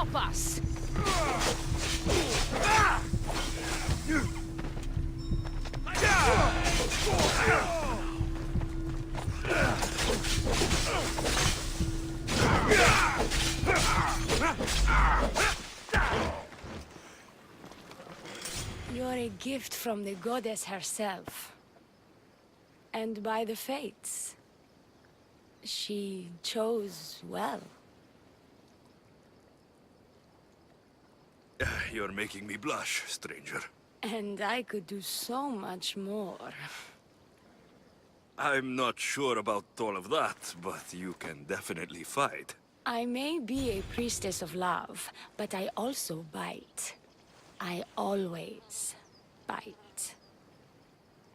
stop us! You're a gift from the goddess herself. And by the fates, she chose well. You're making me blush, stranger. And I could do so much more. I'm not sure about all of that, but you can definitely fight. I may be a priestess of love, but I also bite. I always bite.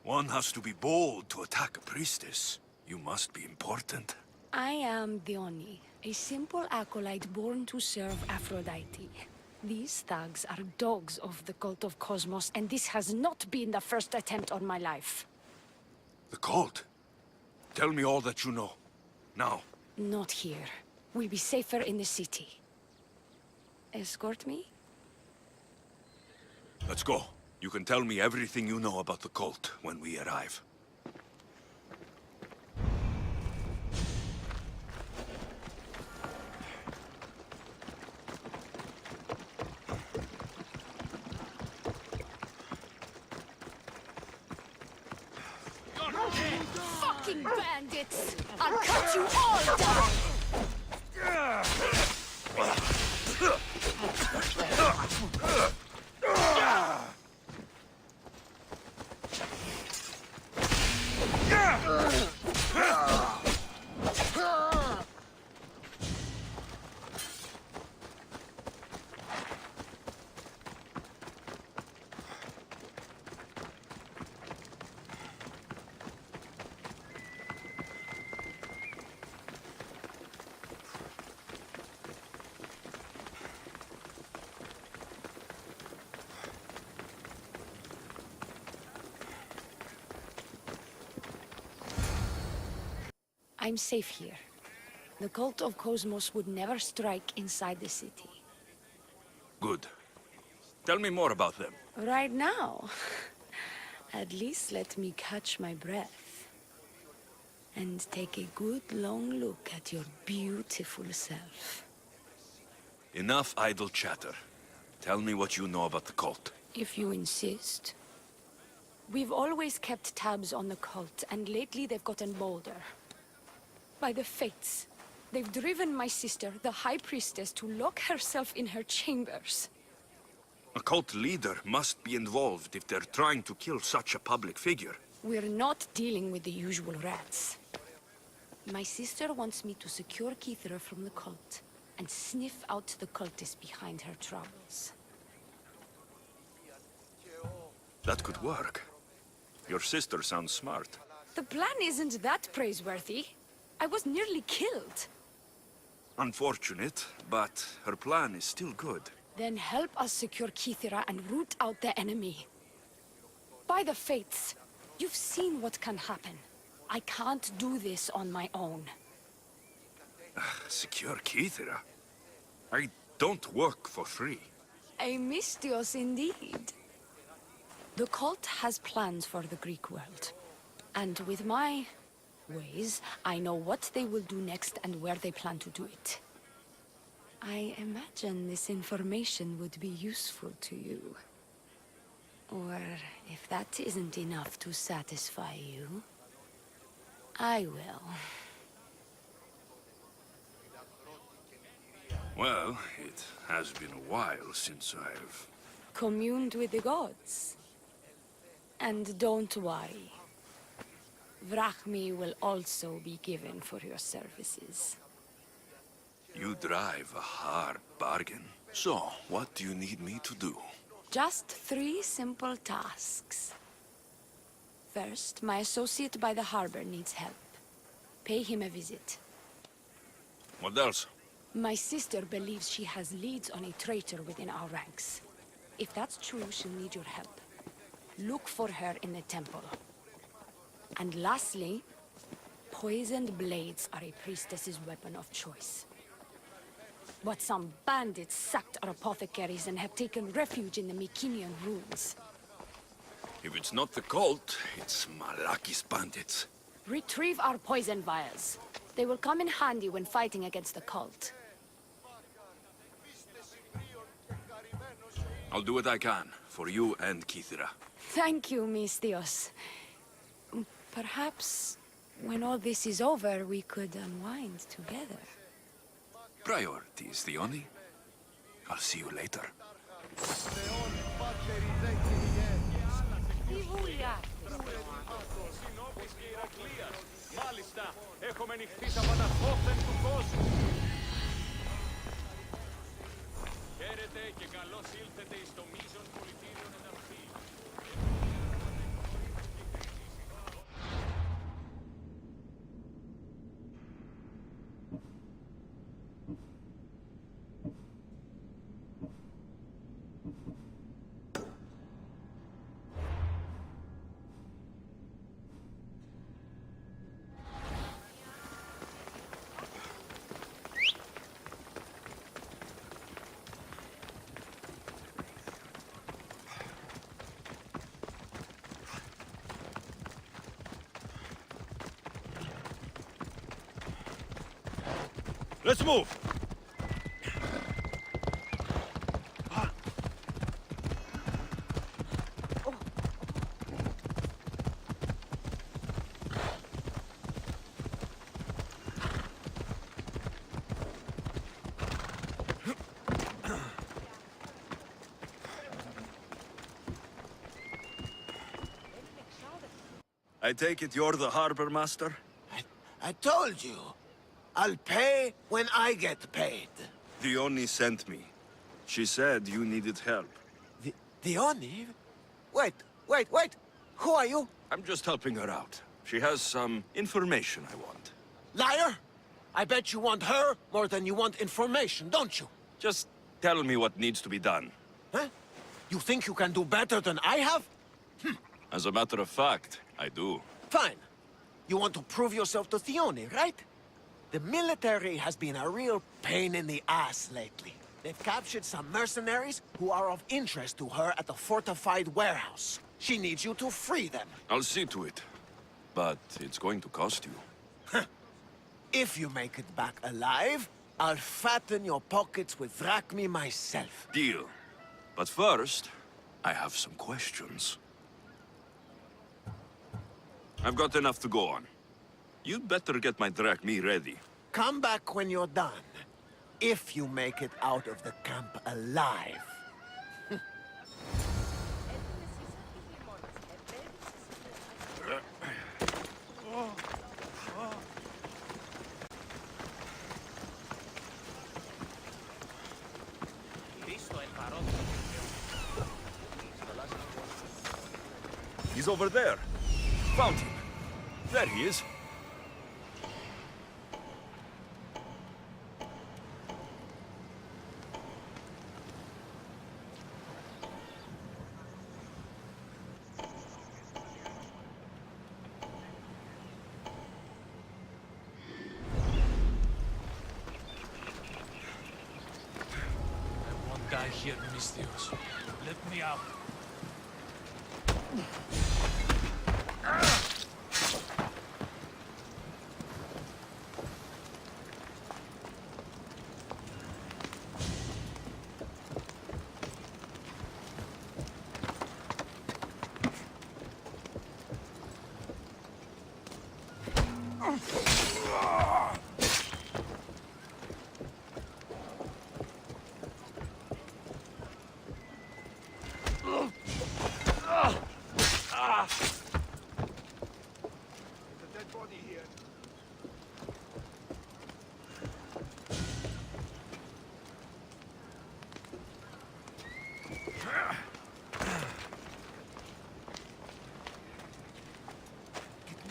One has to be bold to attack a priestess. You must be important. I am Diona, a simple acolyte born to serve Aphrodite. These thugs are dogs of the cult of Kosmos, and this has not been the first attempt on my life. The cult? Tell me all that you know. Now. Not here. We'll be safer in the city. Escort me? Let's go. You can tell me everything you know about the cult when we arrive. Fucking bandits! I'll cut you all down! I'm safe here. The cult of Kosmos would never strike inside the city. Good. Tell me more about them. Right now? At least let me catch my breath. And take a good long look at your beautiful self. Enough idle chatter. Tell me what you know about the cult. If you insist. We've always kept tabs on the cult, and lately they've gotten bolder. By the fates, they've driven my sister, the High Priestess, to lock herself in her chambers. A cult leader must be involved if they're trying to kill such a public figure. We're not dealing with the usual rats. My sister wants me to secure Kythera from the cult, and sniff out the cultist behind her troubles. That could work. Your sister sounds smart. The plan isn't that praiseworthy. I was nearly killed. Unfortunate, but her plan is still good. Then help us secure Kythera and root out the enemy. By the fates, you've seen what can happen. I can't do this on my own. Secure Kythera? I don't work for free. A mystios indeed. The cult has plans for the Greek world. And with my ways, I know what they will do next and where they plan to do it. I imagine this information would be useful to you. Or if that isn't enough to satisfy you, I will. Well, it has been a while since I've... communed with the gods. And don't worry. Drachmae will also be given for your services. You drive a hard bargain. So, what do you need me to do? Just 3 simple tasks. First, my associate by the harbor needs help. Pay him a visit. What else? My sister believes she has leads on a traitor within our ranks. If that's true, she'll need your help. Look for her in the temple. And lastly, poisoned blades are a priestess's weapon of choice. But some bandits sacked our apothecaries and have taken refuge in the Mycenaen Ruins. If it's not the cult, it's Malaki's bandits. Retrieve our poison vials. They will come in handy when fighting against the cult. I'll do what I can, for you and Kythera. Thank you, Mistios. Perhaps, when all this is over, we could unwind together. Priorities, Diona. I'll see you later. Μάλιστα, έχουμε νυχθεί στα βαταχόφτεν του κόσμου. Χαίρετε και καλώς ήλθετε εις το μείζον πολιτήριον εναρχή. Let's move! I take it you're the harbormaster? I told you. I'll pay when I get paid. Diona sent me. She said you needed help. Diona? Wait. Who are you? I'm just helping her out. She has some information I want. Liar! I bet you want her more than you want information, don't you? Just tell me what needs to be done. Huh? You think you can do better than I have? As a matter of fact, I do. Fine. You want to prove yourself to Diona, right? The military has been a real pain in the ass lately. They've captured some mercenaries who are of interest to her at the fortified warehouse. She needs you to free them. I'll see to it. But it's going to cost you. If you make it back alive, I'll fatten your pockets with Drachmae myself. Deal. But first, I have some questions. I've got enough to go on. You'd better get my Drachmae ready. Come back when you're done. If you make it out of the camp alive. He's over there. Found him. There he is. Die here, Mistios. Let me out.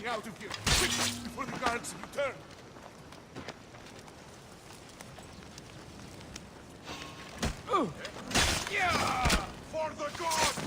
Out of here, quick, before the guards return. Yeah! For the gods!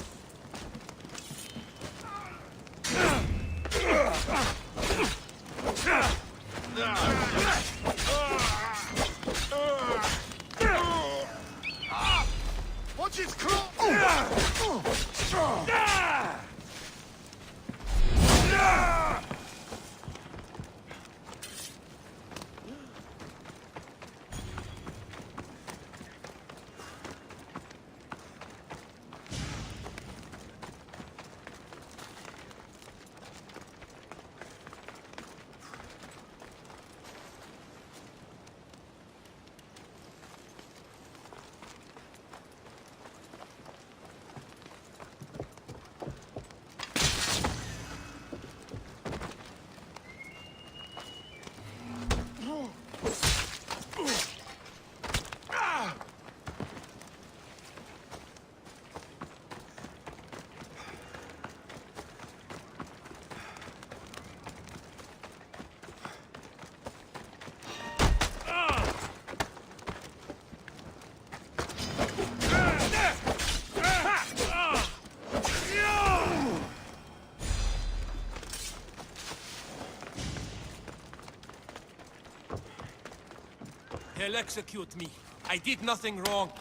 will execute me. I did nothing wrong.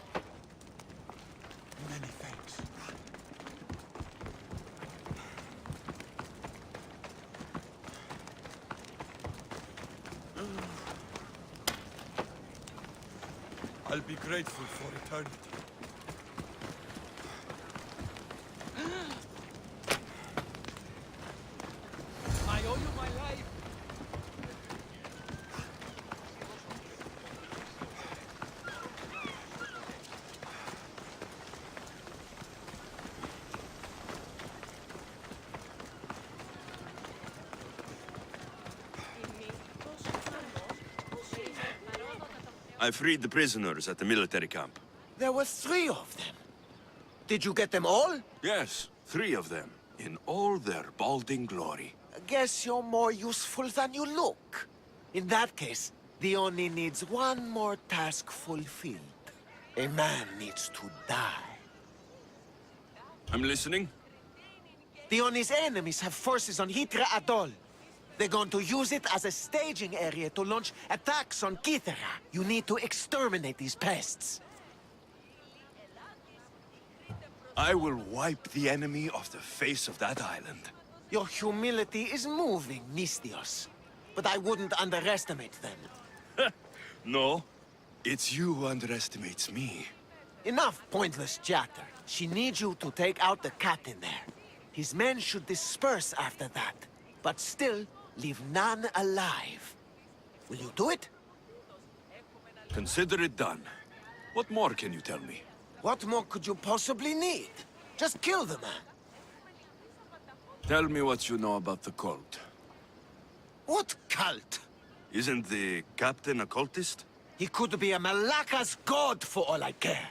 Many thanks. I'll be grateful for eternity. I owe you my life. I freed the prisoners at the military camp. There were 3 of them. Did you get them all? Yes, 3 of them, in all their balding glory. I guess you're more useful than you look. In that case, Diona needs one more task fulfilled. A man needs to die. I'm listening. Diona's enemies have forces on Kythera Atoll. They're going to use it as a staging area to launch attacks on Kythera. You need to exterminate these pests. I will wipe the enemy off the face of that island. Your humility is moving, Misthios. But I wouldn't underestimate them. No, it's you who underestimates me. Enough pointless chatter. She needs you to take out the captain there. His men should disperse after that, but still leave none alive. Will you do it? Consider it done. What more can you tell me? What more could you possibly need? Just kill the man. Tell me what you know about the cult. What cult? Isn't the captain a cultist? He could be a Malaka's god for all I care.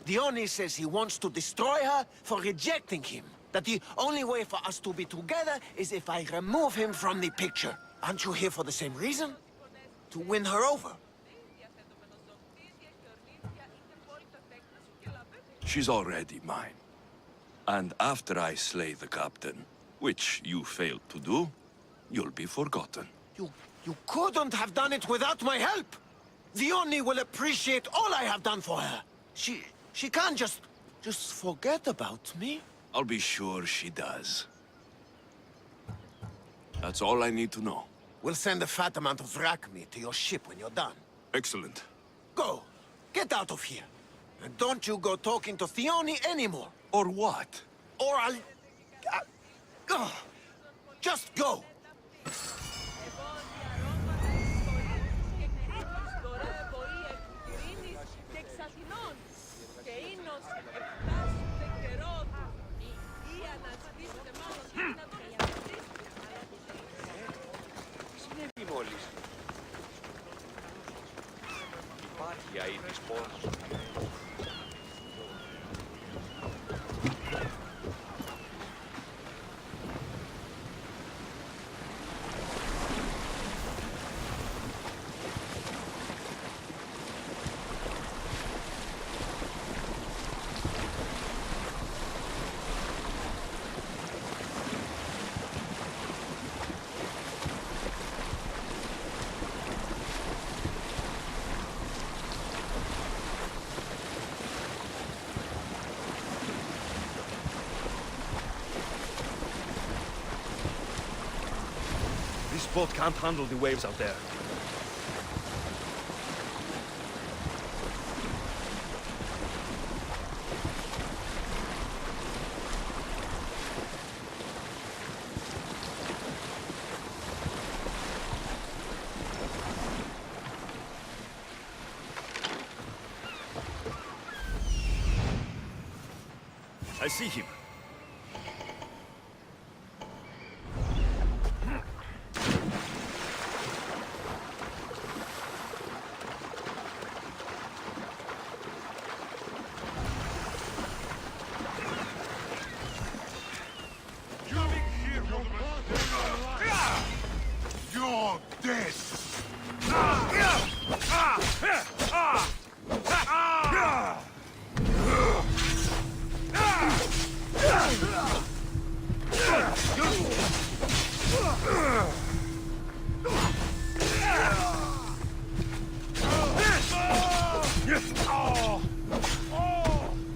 Diona says he wants to destroy her for rejecting him. That the only way for us to be together is if I remove him from the picture. Aren't you here for the same reason? To win her over? She's already mine. And after I slay the captain, which you failed to do, you'll be forgotten. You couldn't have done it without my help! Diona will appreciate all I have done for her. She can't just forget about me. I'll be sure she does. That's all I need to know. We'll send a fat amount of Drachmae to your ship when you're done. Excellent. Go! Get out of here! And don't you go talking to Diona anymore! Or what? Or just go! Συνέβη μόλις. Υπάρχει αείδης πόνος. This boat can't handle the waves out there. I see him. You're dead!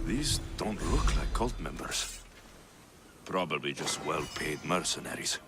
These don't look like cult members. Probably just well-paid mercenaries.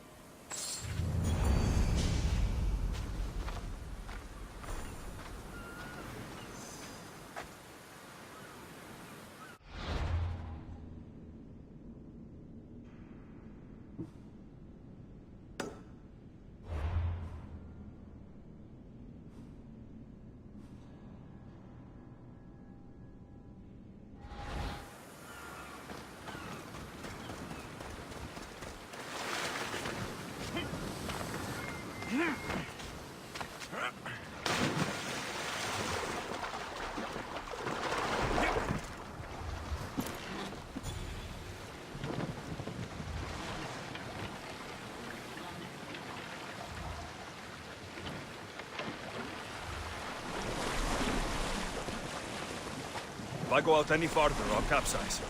If I go out any farther, I'll capsize.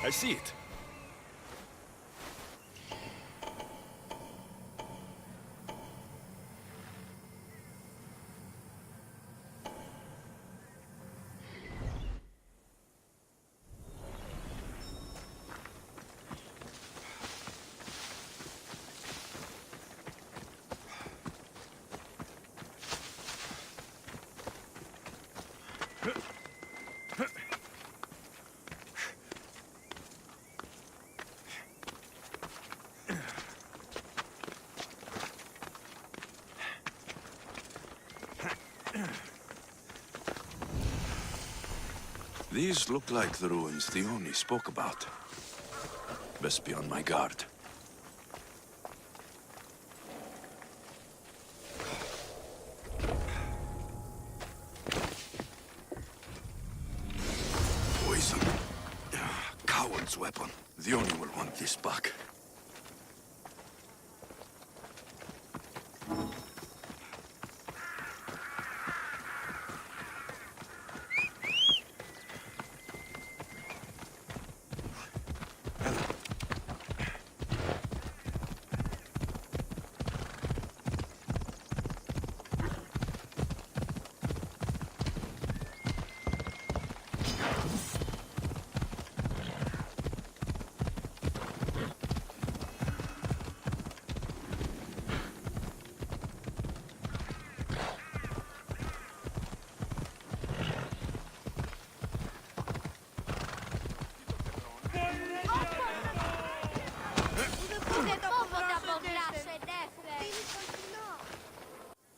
I see it. These look like the ruins Diona spoke about. Best be on my guard. Poison. Coward's weapon. Diona will want this back.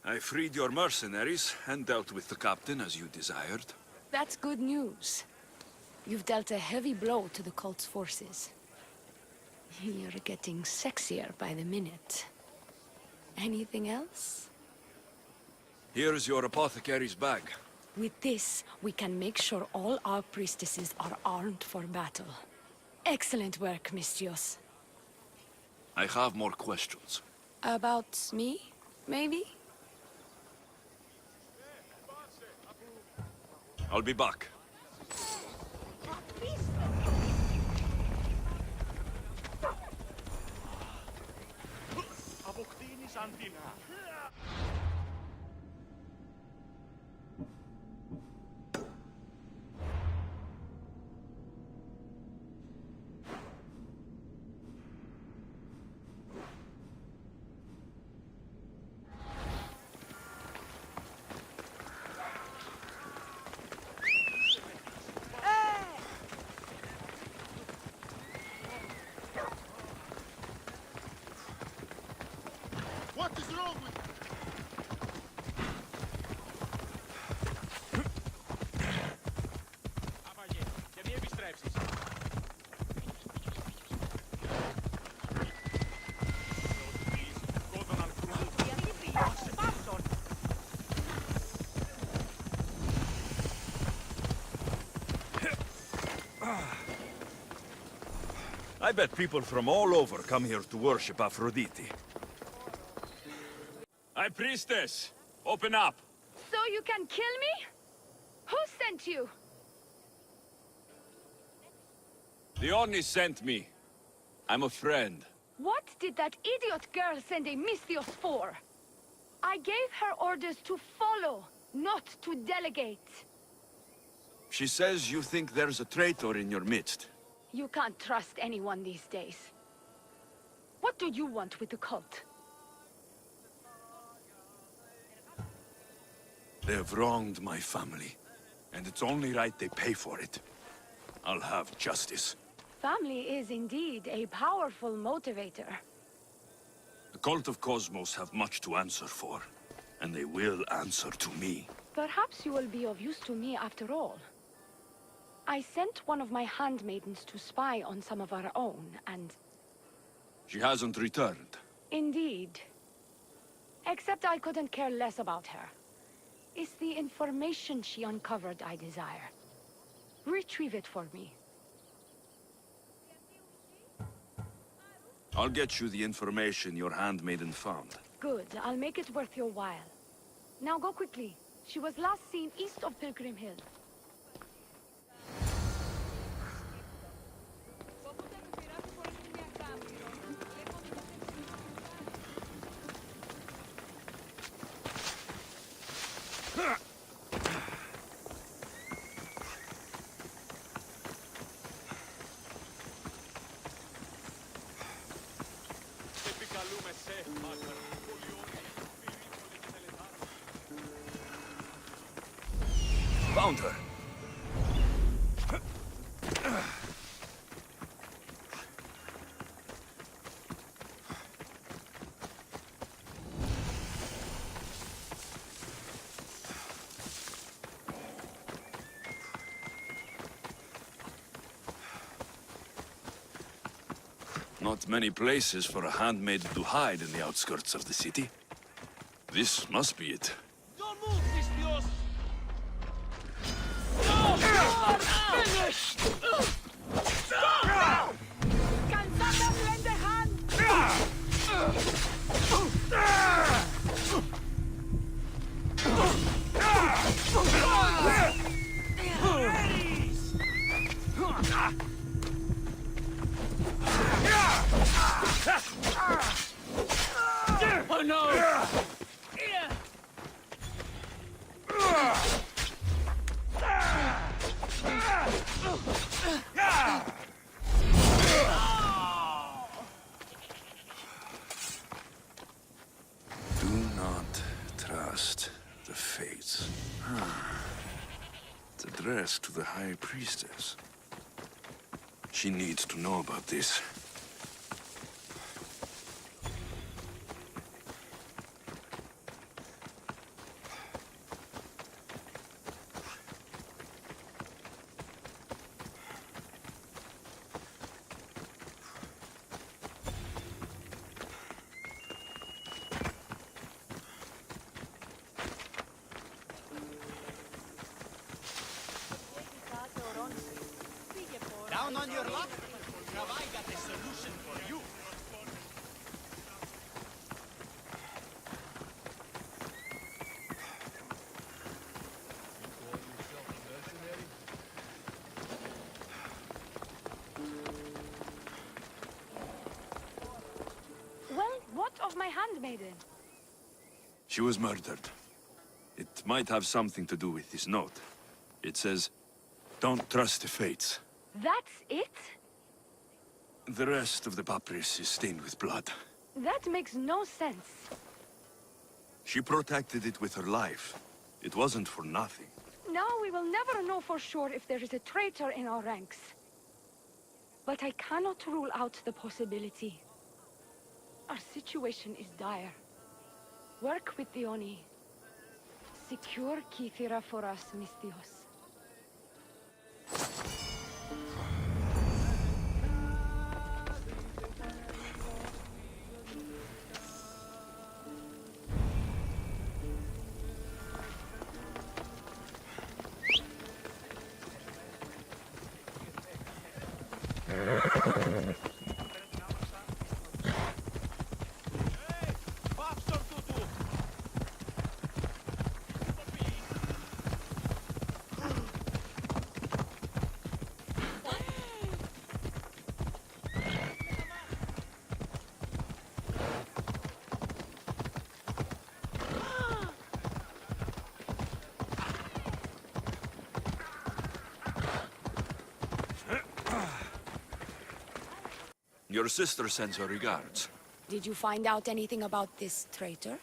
I freed your mercenaries and dealt with the captain as you desired. That's good news. You've dealt a heavy blow to the cult's forces. You're getting sexier by the minute. Anything else? Here's your apothecary's bag. With this, we can make sure all our priestesses are armed for battle. Excellent work, Mistios. I have more questions. About me, maybe? I'll be back. What is wrong with bet people from all over come here to worship Aphrodite. High Priestess, open up. So you can kill me? Who sent you? Diona sent me. I'm a friend. What did that idiot girl send a Misthios for? I gave her orders to follow, not to delegate. She says you think there's a traitor in your midst. You can't trust anyone these days. What do you want with the cult? They've wronged my family, and it's only right they pay for it. I'll have justice. Family is indeed a powerful motivator. The cult of Kosmos have much to answer for, and they will answer to me. Perhaps you will be of use to me after all. I sent one of my handmaidens to spy on some of our own, and... She hasn't returned. Indeed. Except I couldn't care less about her. It's the information she uncovered I desire. Retrieve it for me. I'll get you the information your handmaiden found. Good. I'll make it worth your while. Now go quickly. She was last seen east of Pilgrim Hill. Found her. Not many places for a handmaid to hide in the outskirts of the city. This must be it. Don't move, Misthios! Finished! Cansadas, lend a hand! Oh no! Do not trust the fates. It's addressed to the High Priestess. She needs to know about this. Down on your luck? Have I got a solution for you? Well, what of my handmaiden? She was murdered. It might have something to do with this note. It says, "Don't trust the fates." That's it? The rest of the papyrus is stained with blood. That makes no sense. She protected it with her life. It wasn't for nothing. Now we will never know for sure if there is a traitor in our ranks. But I cannot rule out the possibility. Our situation is dire. Work with Diona. Secure Kythera for us, Misthios. Your sister sends her regards. Did you find out anything about this traitor?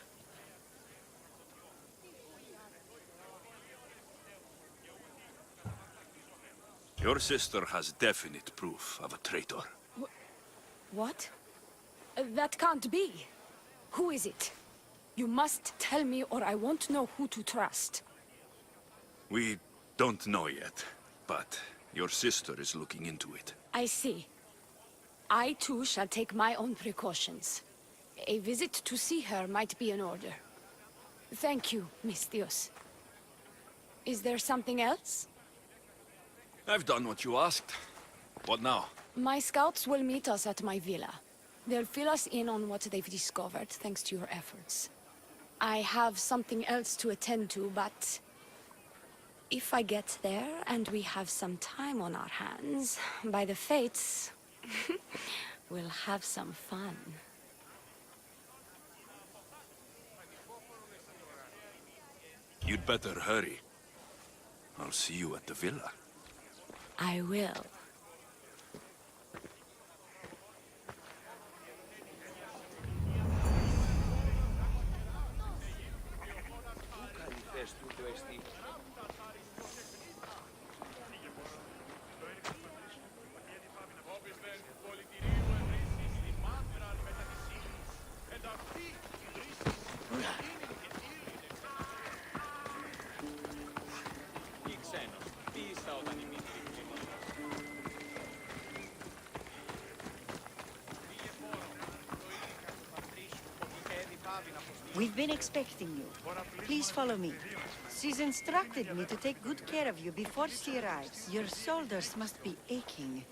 Your sister has definite proof of a traitor. What? That can't be. Who is it? You must tell me or I won't know who to trust. We don't know yet, but your sister is looking into it. I see. I too shall take my own precautions. A visit to see her might be in order. Thank you, Misthios. Is there something else? I've done what you asked. What now? My scouts will meet us at my villa. They'll fill us in on what they've discovered, thanks to your efforts. I have something else to attend to, but... if I get there, and we have some time on our hands, by the fates, we'll have some fun. You'd better hurry. I'll see you at the villa. I will. We've been expecting you. Please follow me. She's instructed me to take good care of you before she arrives. Your shoulders must be aching.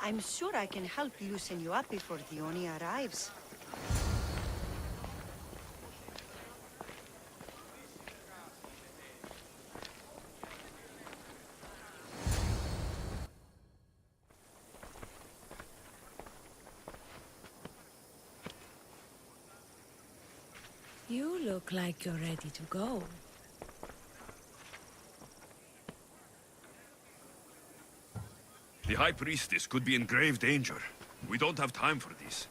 I'm sure I can help loosen you up before Diona arrives. You look like you're ready to go. The High Priestess could be in grave danger. We don't have time for this.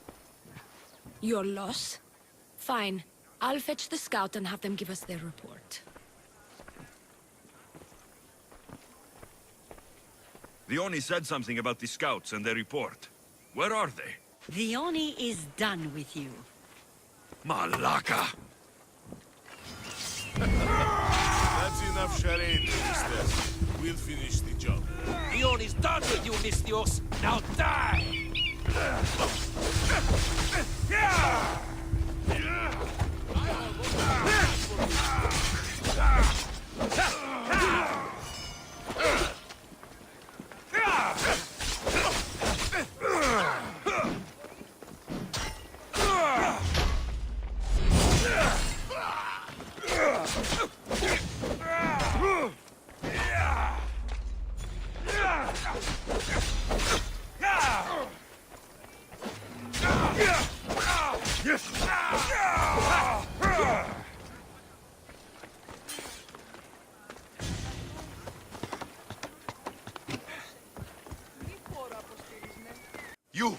Your loss? Fine. I'll fetch the scout and have them give us their report. Diona said something about the scouts and their report. Where are they? Diona is done with you. Malaka! That's enough charade, priestess. We'll finish the job. Diona's done with you, Misthios! Now die! You!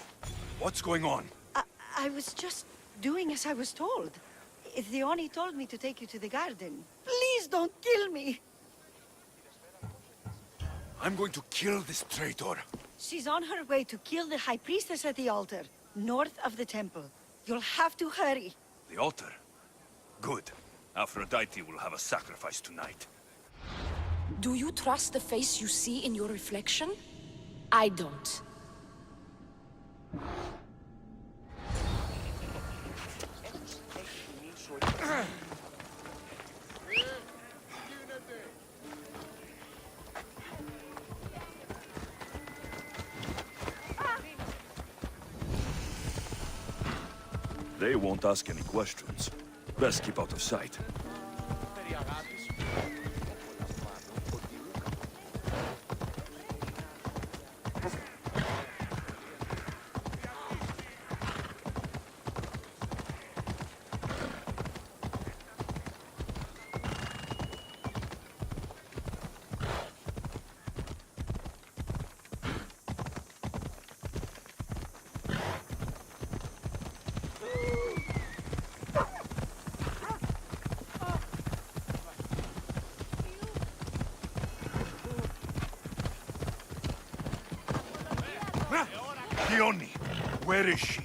What's going on? I was just doing as I was told. Diona told me to take you to the garden. Please don't kill me! I'm going to kill this traitor. She's on her way to kill the High Priestess at the altar, north of the temple. You'll have to hurry. The altar? Good. Aphrodite will have a sacrifice tonight. Do you trust the face you see in your reflection? I don't. They won't ask any questions. Best keep out of sight. Diona, where is she?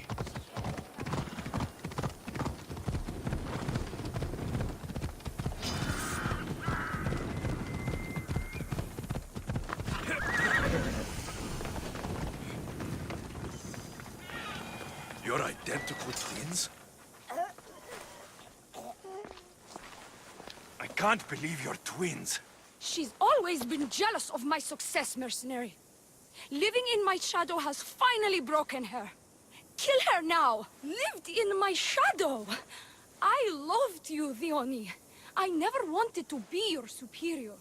You're identical twins? I can't believe you're twins. She's always been jealous of my success, mercenary. Living in my shadow has finally broken her. Kill her now! Lived in my shadow! I loved you, Diona. I never wanted to be your superior.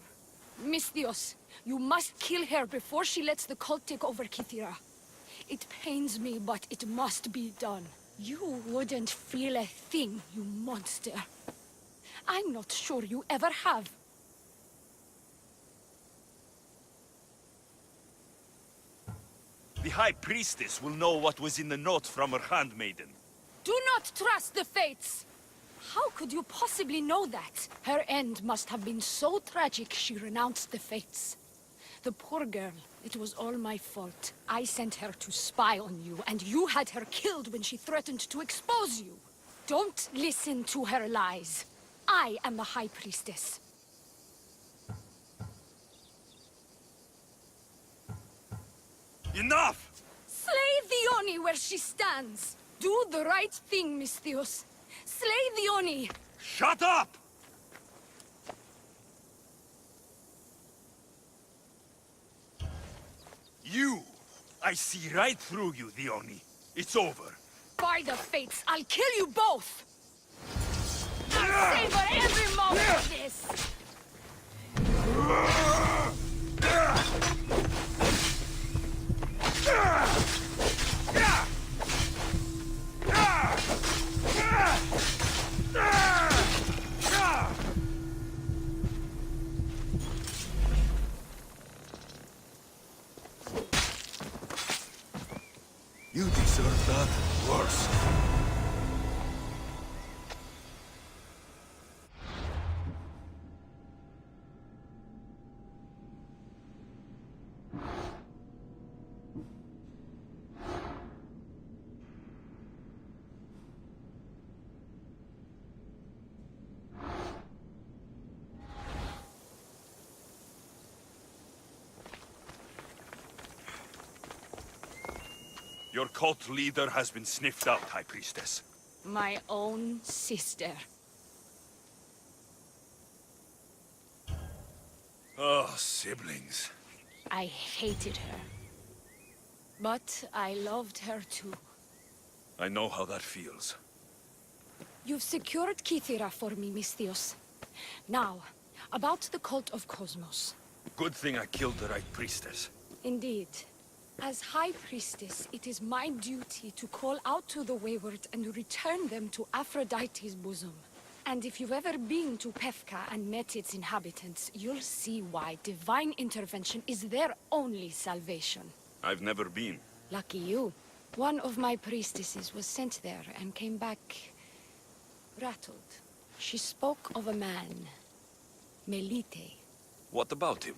Misthios, you must kill her before she lets the cult take over Kythera. It pains me, but it must be done. You wouldn't feel a thing, you monster. I'm not sure you ever have. The High Priestess will know what was in the note from her Handmaiden. Do not trust the fates! How could you possibly know that? Her end must have been so tragic she renounced the fates. The poor girl, it was all my fault. I sent her to spy on you, and you had her killed when she threatened to expose you. Don't listen to her lies. I am the High Priestess. Enough! Slay Diona where she stands! Do the right thing, Misthios. Slay Diona! Shut up! You! I see right through you, Diona. It's over. By the fates, I'll kill you both! I'll savor every moment of this! You deserve that worse. Your cult leader has been sniffed out, High Priestess. My own sister. Oh, siblings. I hated her. But I loved her too. I know how that feels. You've secured Kythera for me, Misthios. Now, about the cult of Kosmos. Good thing I killed the right priestess. Indeed. As High Priestess, it is my duty to call out to the wayward and return them to Aphrodite's bosom. And if you've ever been to Pefka and met its inhabitants, you'll see why divine intervention is their only salvation. I've never been. Lucky you. One of my priestesses was sent there and came back rattled. She spoke of a man, Melite. What about him?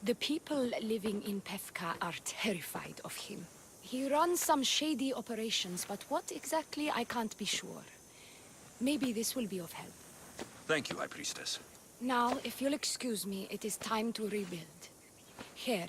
The people living in Pefka are terrified of him. He runs some shady operations, but what exactly I can't be sure. Maybe this will be of help. Thank you, High Priestess. Now, if you'll excuse me, it is time to rebuild. Here.